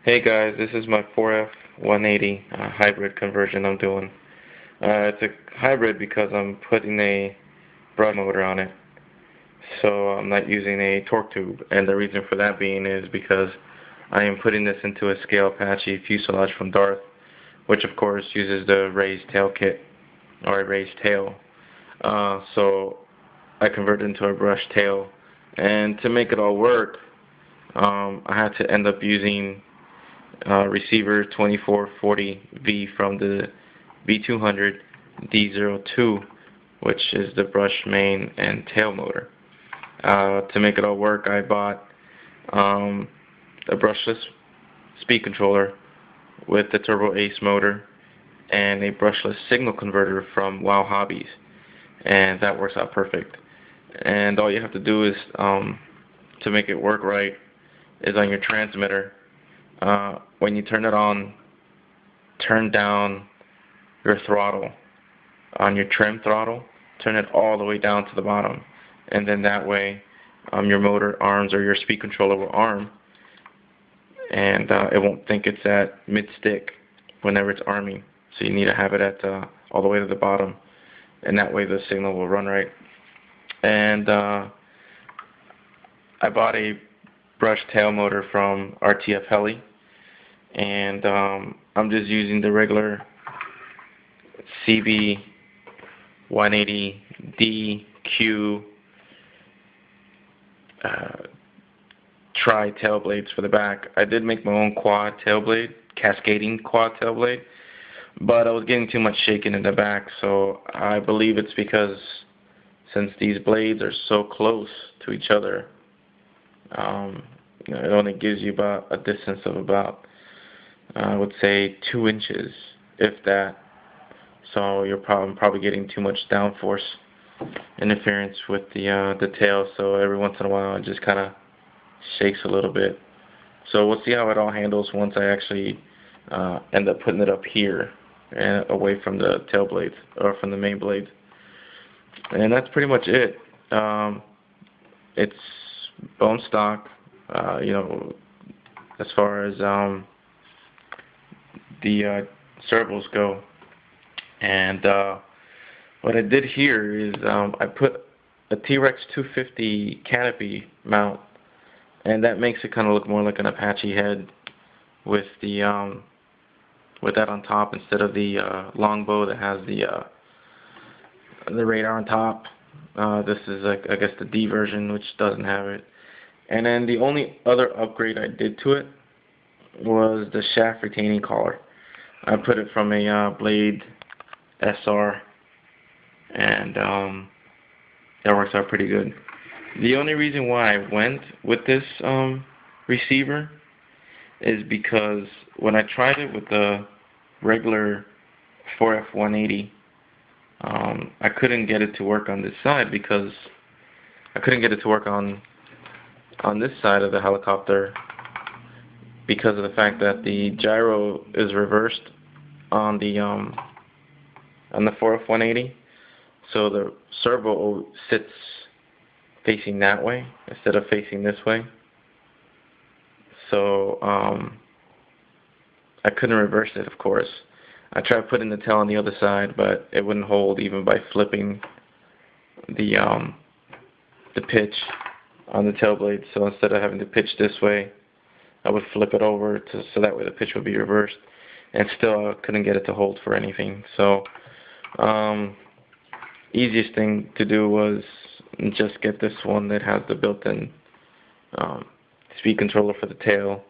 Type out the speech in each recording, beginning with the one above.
Hey guys, this is my 4F180 hybrid conversion I'm doing. It's a hybrid because I'm putting a brush motor on it, so I'm not using a torque tube. And the reason for that being is because I am putting this into a scale Apache fuselage from Darth, which of course uses the raised tail kit, or a raised tail. So I converted into a brush tail, and to make it all work, I had to end up using receiver 2440V from the V200 D02, which is the brush main and tail motor. To make it all work, I bought a brushless speed controller with the Turbo Ace motor and a brushless signal converter from Wow Hobbies, and that works out perfect. And all you have to do is, to make it work right, is on your transmitter. When you turn it on, turn down your throttle on your trim throttle, turn it all the way down to the bottom, and then that way your motor arms, or your speed controller will arm, and it won't think it's at mid-stick whenever it's arming. So you need to have it at all the way to the bottom, and that way the signal will run right. And I bought a brush tail motor from RTF Heli, and I'm just using the regular cb180z tri tail blades for the back. I did make my own quad tail blade, cascading quad tail blade, but I was getting too much shaking in the back, so I believe it's because since these blades are so close to each other, it only gives you about a distance of about, I would say, 2 inches, if that. So you're probably getting too much downforce interference with the tail. So every once in a while, it just kind of shakes a little bit. So we'll see how it all handles once I actually end up putting it up here and away from the tail blades, or from the main blades. And that's pretty much it. It's bone stock, as far as the servos go. And what I did here is I put a T-Rex 250 canopy mount, and that makes it kind of look more like an Apache head with the with that on top instead of the longbow that has the radar on top. This is, like, I guess, the D version, which doesn't have it. And then the only other upgrade I did to it was the shaft retaining collar. I put it from a Blade SR, and that works out pretty good. The only reason why I went with this receiver is because when I tried it with the regular 4F180, I couldn't get it to work on this side, because I couldn't get it to work on this side of the helicopter because of the fact that the gyro is reversed on the 4F180, so the servo sits facing that way instead of facing this way. So I couldn't reverse it, of course. I tried putting the tail on the other side, but it wouldn't hold even by flipping the pitch on the tail blade. So instead of having to pitch this way, I would flip it over so that way the pitch would be reversed, and still I couldn't get it to hold for anything. So easiest thing to do was just get this one that has the built-in speed controller for the tail.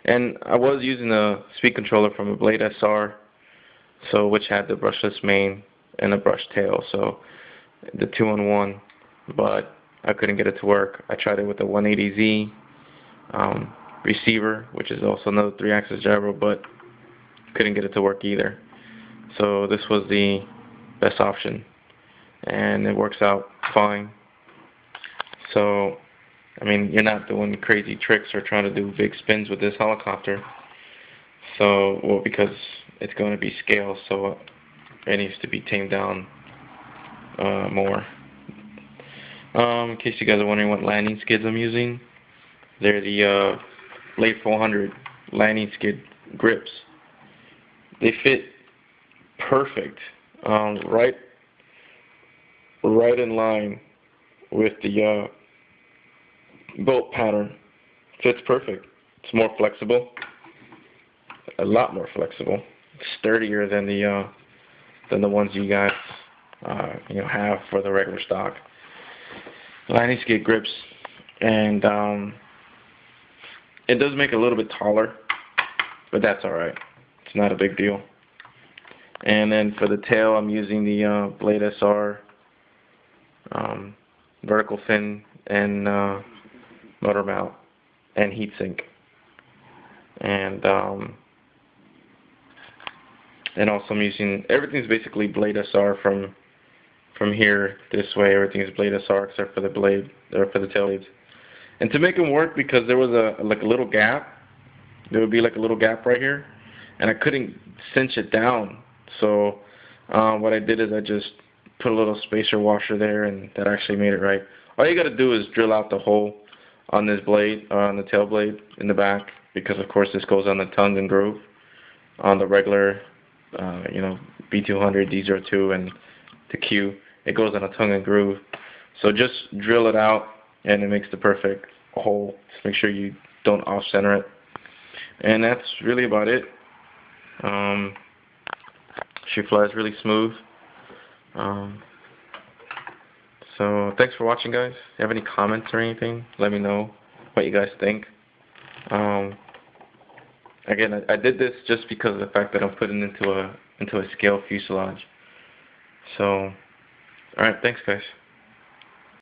And I was using a speed controller from a Blade SR, which had the brushless main and a brush tail, so the 2-in-1, but I couldn't get it to work. I tried it with the 180Z receiver, which is also another 3-axis gyro, but couldn't get it to work either. So this was the best option, and it works out fine. So, I mean, you're not doing crazy tricks or trying to do big spins with this helicopter. So, well, because it's going to be scale, so it needs to be tamed down more. In case you guys are wondering what landing skids I'm using, they're the Blade 400 landing skid grips. They fit perfect, right in line with the bolt pattern. Fits perfect. It's more flexible, a lot more flexible, sturdier than the ones you guys have for the regular stock landing skid grips. And it does make it a little bit taller, but that's alright. It's not a big deal. And then for the tail, I'm using the Blade SR vertical fin and motor mount and heatsink. And also I'm using, everything's basically Blade SR from here this way. Everything is Blade SR except for the blade, or for the tail blades. And to make them work, because there was a little gap, there would be like a little gap right here, and I couldn't cinch it down. So what I did is I just put a little spacer washer there, and that actually made it right. All you got to do is drill out the hole on this blade, on the tail blade in the back, because of course this goes on the tongue and groove on the regular, B200, D02, and the Q. It goes on a tongue and groove. So just drill it out, and it makes the perfect hole. Just make sure you don't off-center it. And that's really about it. She flies really smooth. So thanks for watching, guys. If you have any comments or anything, let me know what you guys think. Again, I did this just because of the fact that I'm putting into a scale fuselage. So, alright, thanks, guys.